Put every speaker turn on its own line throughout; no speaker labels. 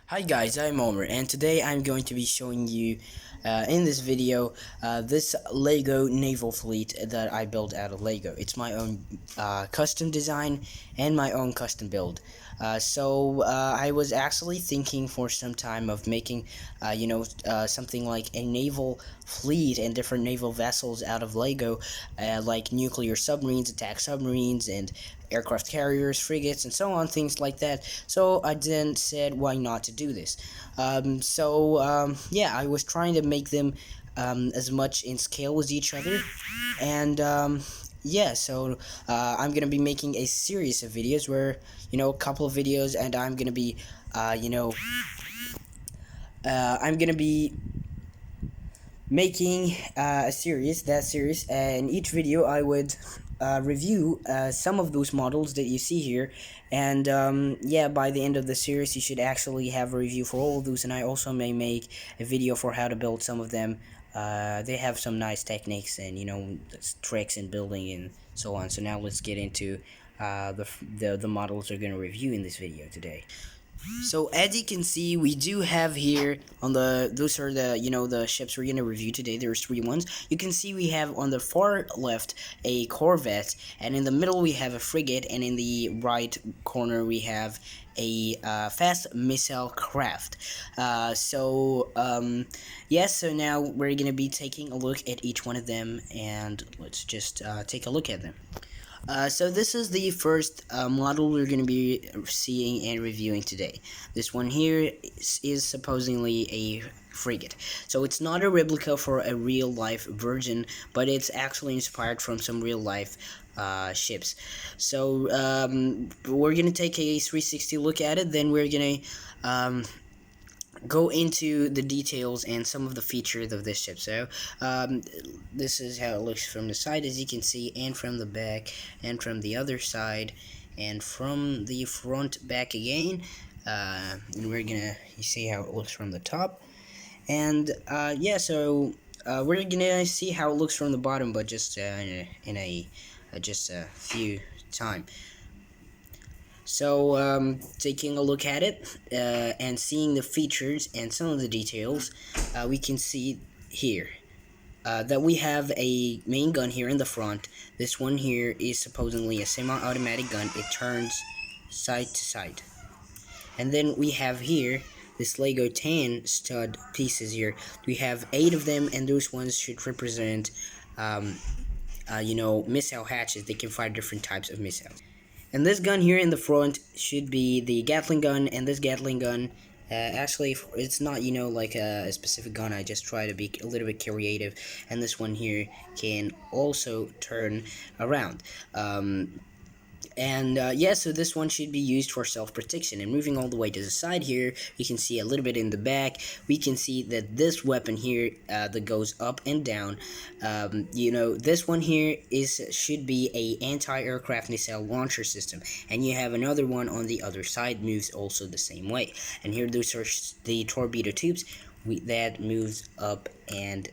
Hi guys, I'm Omer, and today I'm going to be showing you in this video this Lego naval fleet that I built out of Lego. It's my own custom design and my own custom build. I was actually thinking for some time of making, something like a naval fleet and different naval vessels out of Lego, like nuclear submarines, attack submarines, and aircraft carriers, frigates, and so on, things like that. So I then said, why not to do this? Yeah, I was trying to make them as much in scale as each other, and yeah, I'm gonna be making a series of videos where a couple of videos, and uh, you know, I'm gonna be making a series, and each video I would review some of those models that you see here, and yeah, by the end of the series, you should actually have a review for all of those, and I also may make a video for how to build some of them. They have some nice techniques and tricks in building and so on. So now let's get into the models we're going to review in this video today. So as you can see, we do have here on those are the ships we're gonna review today. There's three ones. You can see we have on the far left a corvette, and in the middle we have a frigate, and in the right corner we have a fast missile craft. Yes. So now we're gonna be taking a look at each one of them, and let's just take a look at them. So this is the first model we're going to be seeing and reviewing today. This one here is supposedly a frigate. So it's not a replica for a real life version, but it's actually inspired from some real life ships. So we're going to take a 360 look at it, then we're going to go into the details and some of the features of this ship. So this is how it looks from the side, as you can see, and from the back, and from the other side, and from the front back again. And we're gonna see how it looks from the top, and yeah, so we're gonna see how it looks from the bottom, but just just a few time. So, taking a look at it and seeing the features and some of the details, we can see here that we have a main gun here in the front. This one here is supposedly a semi-automatic gun. It turns side to side. And then we have here this Lego tan stud pieces here. We have 8 of them, and those ones should represent, missile hatches. They can fire different types of missiles. And this gun here in the front should be the Gatling gun, and this Gatling gun, actually, it's not, like a specific gun. I just try to be a little bit creative, and this one here can also turn around. Yeah, so this one should be used for self-protection. And moving all the way to the side here, you can see a little bit in the back, we can see that this weapon here that goes up and down, this one here should be a anti-aircraft missile launcher system, and you have another one on the other side, moves also the same way. And here those are the torpedo tubes that moves up and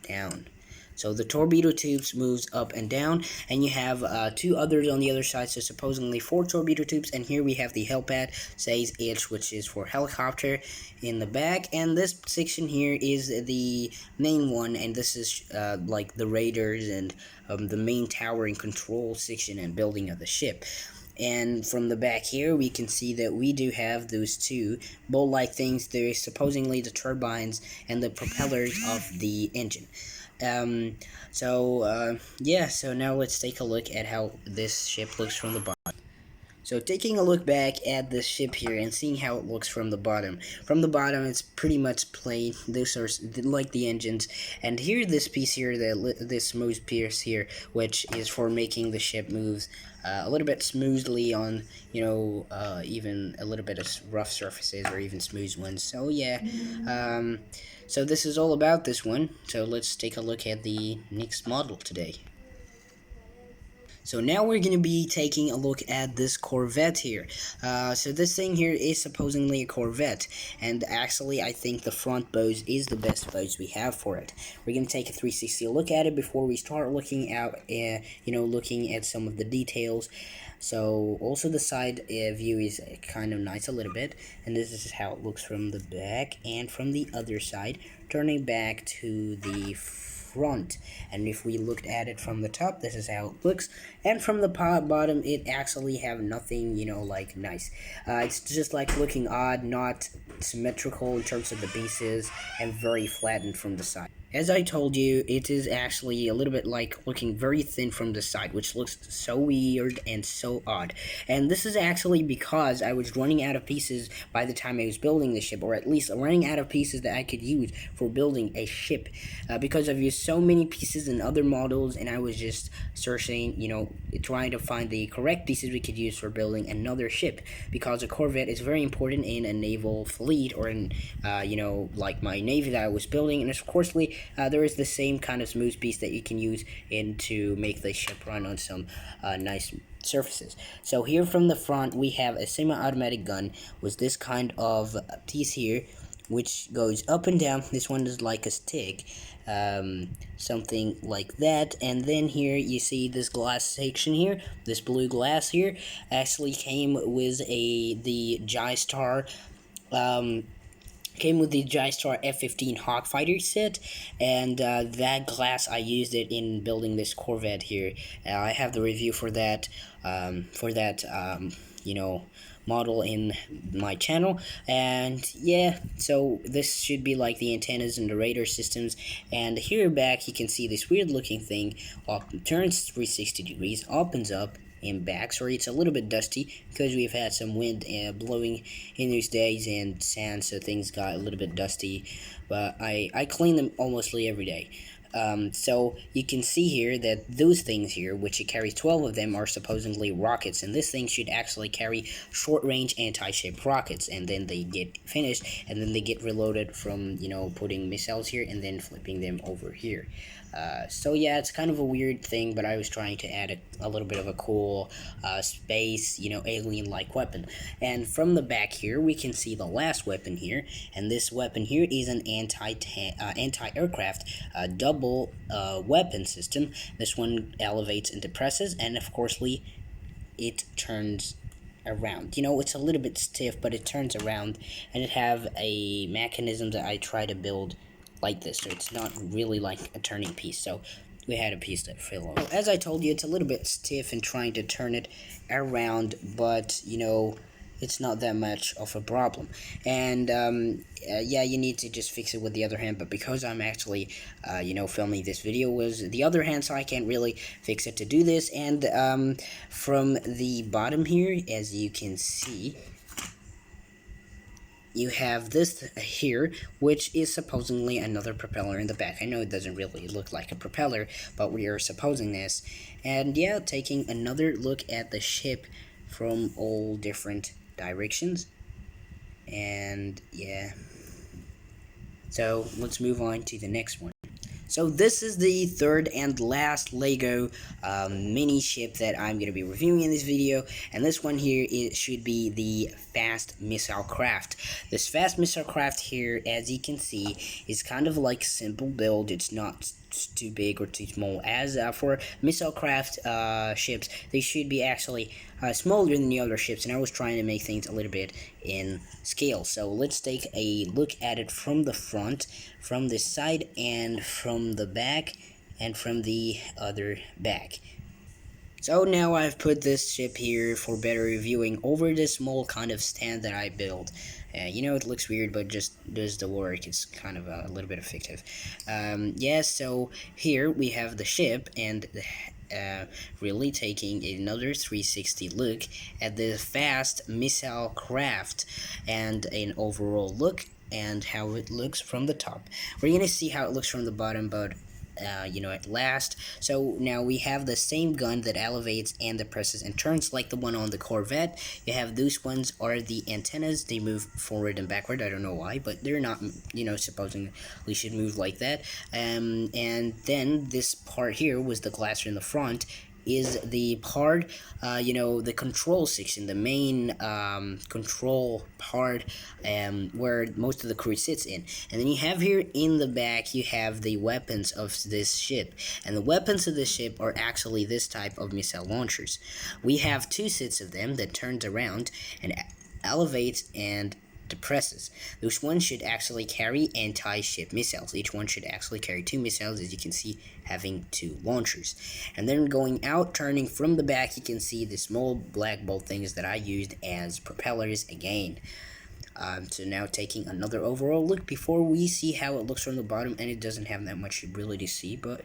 down. So the torpedo tubes moves up and down, and you have 2 others on the other side, so supposedly 4 torpedo tubes, and here we have the helipad, says H, which is for helicopter, in the back, and this section here is the main one, and this is like the raiders and the main tower and control section and building of the ship. And from the back here, we can see that we do have those 2 bolt-like things. They're supposedly the turbines and the propellers of the engine. Yeah, so now let's take a look at how this ship looks from the bottom. So taking a look back at this ship here and seeing how it looks from the bottom. From the bottom, it's pretty much plain. Those are like the engines. And here, this piece here, this smooth piece here, which is for making the ship move a little bit smoothly on, even a little bit of rough surfaces or even smooth ones. So yeah, so this is all about this one. So let's take a look at the next model today. So now we're going to be taking a look at this Corvette here. So this thing here is supposedly a Corvette, and actually I think the front pose is the best pose we have for it. We're going to take a 360 look at it before we start looking out, looking at some of the details. So also the side view is kind of nice a little bit, and this is how it looks from the back and from the other side, turning back to the front. And if we looked at it from the top, this is how it looks, and from the bottom it actually have nothing, like nice. It's just like looking odd, not symmetrical in terms of the bases, and very flattened from the side. As I told you, it is actually a little bit like looking very thin from the side, which looks so weird and so odd. And this is actually because I was running out of pieces by the time I was building the ship, or at least running out of pieces that I could use for building a ship. Because I've used so many pieces in other models, and I was just searching, trying to find the correct pieces we could use for building another ship. Because a Corvette is very important in a naval fleet, or in, like my navy that I was building, and of course, there is the same kind of smooth piece that you can use to make the ship run on some nice surfaces. So here from the front, we have a semi-automatic gun with this kind of piece here, which goes up and down. This one is like a stick, something like that. And then here you see this glass section here, this blue glass here, actually came with the J-Star came with the J-Star F-15 Hawk Fighter set, and that glass, I used it in building this Corvette here. I have the review for that, model in my channel. And yeah, so this should be like the antennas and the radar systems. And here back you can see this weird looking thing turns 360 degrees, opens up and back. Sorry, it's a little bit dusty because we've had some wind blowing in these days and sand, so things got a little bit dusty, but I clean them almost every day. So you can see here that those things here, which it carries 12 of them, are supposedly rockets, and this thing should actually carry short-range anti-ship rockets, and then they get finished, and then they get reloaded from, putting missiles here and then flipping them over here. So yeah, it's kind of a weird thing, but I was trying to add a little bit of a cool space, alien-like weapon. And from the back here, we can see the last weapon here, and this weapon here is an anti-aircraft double weapon system. This one elevates and depresses, and of course, it turns around. It's a little bit stiff, but it turns around, and it have a mechanism that I try to build like this, so it's not really like a turning piece. So we had a piece that fell over. As I told you, it's a little bit stiff in trying to turn it around, but it's not that much of a problem. And yeah, you need to just fix it with the other hand, but because I'm actually filming this video with the other hand, so I can't really fix it to do this. And from the bottom here, as you can see, you have this here, which is supposedly another propeller in the back. I know it doesn't really look like a propeller, but we are supposing this. And yeah, taking another look at the ship from all different directions. And yeah, so let's move on to the next one. So this is the third and last Lego mini ship that I'm going to be reviewing in this video, and this one here, it should be the fast missile craft. This fast missile craft here, as you can see, is kind of like simple build. It's not too big or too small. As for missile craft ships, they should be actually smaller than the other ships, and I was trying to make things a little bit in scale. So let's take a look at it from the front, from the side, and from the back, and from the other back. So now I've put this ship here for better reviewing over this small kind of stand that I built. It looks weird, but just does the work. It's kind of a little bit effective. Yeah, so here we have the ship, and really taking another 360 look at the fast missile craft, and an overall look and how it looks from the top. We're gonna see how it looks from the bottom, but at last. So now we have the same gun that elevates and depresses and turns like the one on the Corvette. You have those ones are the antennas. They move forward and backward. I don't know why, but they're not, supposing we should move like that. And then this part here was the glass in the front. is the part, the control section, the main control part, where most of the crew sits in. And then you have here in the back, you have the weapons of this ship. And the weapons of this ship are actually this type of missile launchers. We have two sets of them that turns around and elevates and depresses. Each one should actually carry anti-ship missiles. Each one should actually carry two missiles, as you can see, having two launchers. And then going out, turning from the back, you can see the small black bolt things that I used as propellers again. So now taking another overall look before we see how it looks from the bottom, and it doesn't have that much ability to see, but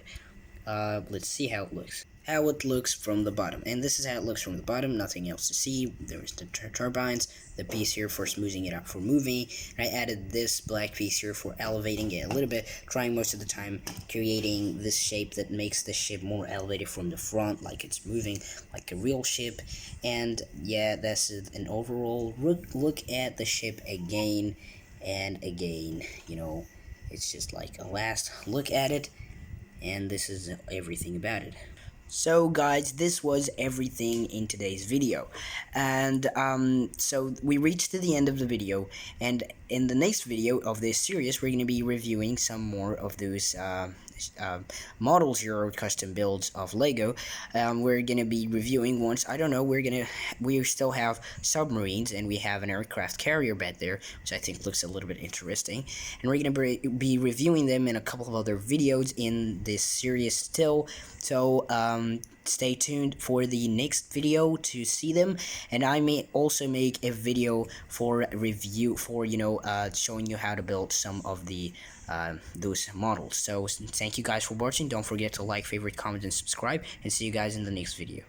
let's see how it looks. How it looks from the bottom, and this is how it looks from the bottom. Nothing else to see. There's the turbines, the piece here for smoothing it out for moving. And I added this black piece here for elevating it a little bit, trying most of the time creating this shape that makes the ship more elevated from the front, like it's moving like a real ship. And yeah, that's an overall look at the ship again and again. It's just like a last look at it, and this is everything about it. So guys, this was everything in today's video, and so we reached to the end of the video, and in the next video of this series we're going to be reviewing some more of those models Euro custom builds of Lego. We're going to be reviewing once, I don't know, we still have submarines, and we have an aircraft carrier bed there, which I think looks a little bit interesting, and we're going to be reviewing them in a couple of other videos in this series still. So stay tuned for the next video to see them, and I may also make a video for review for showing you how to build some of the those models. So thank you guys for watching. Don't forget to like, favorite, comment, and subscribe, and see you guys in the next video.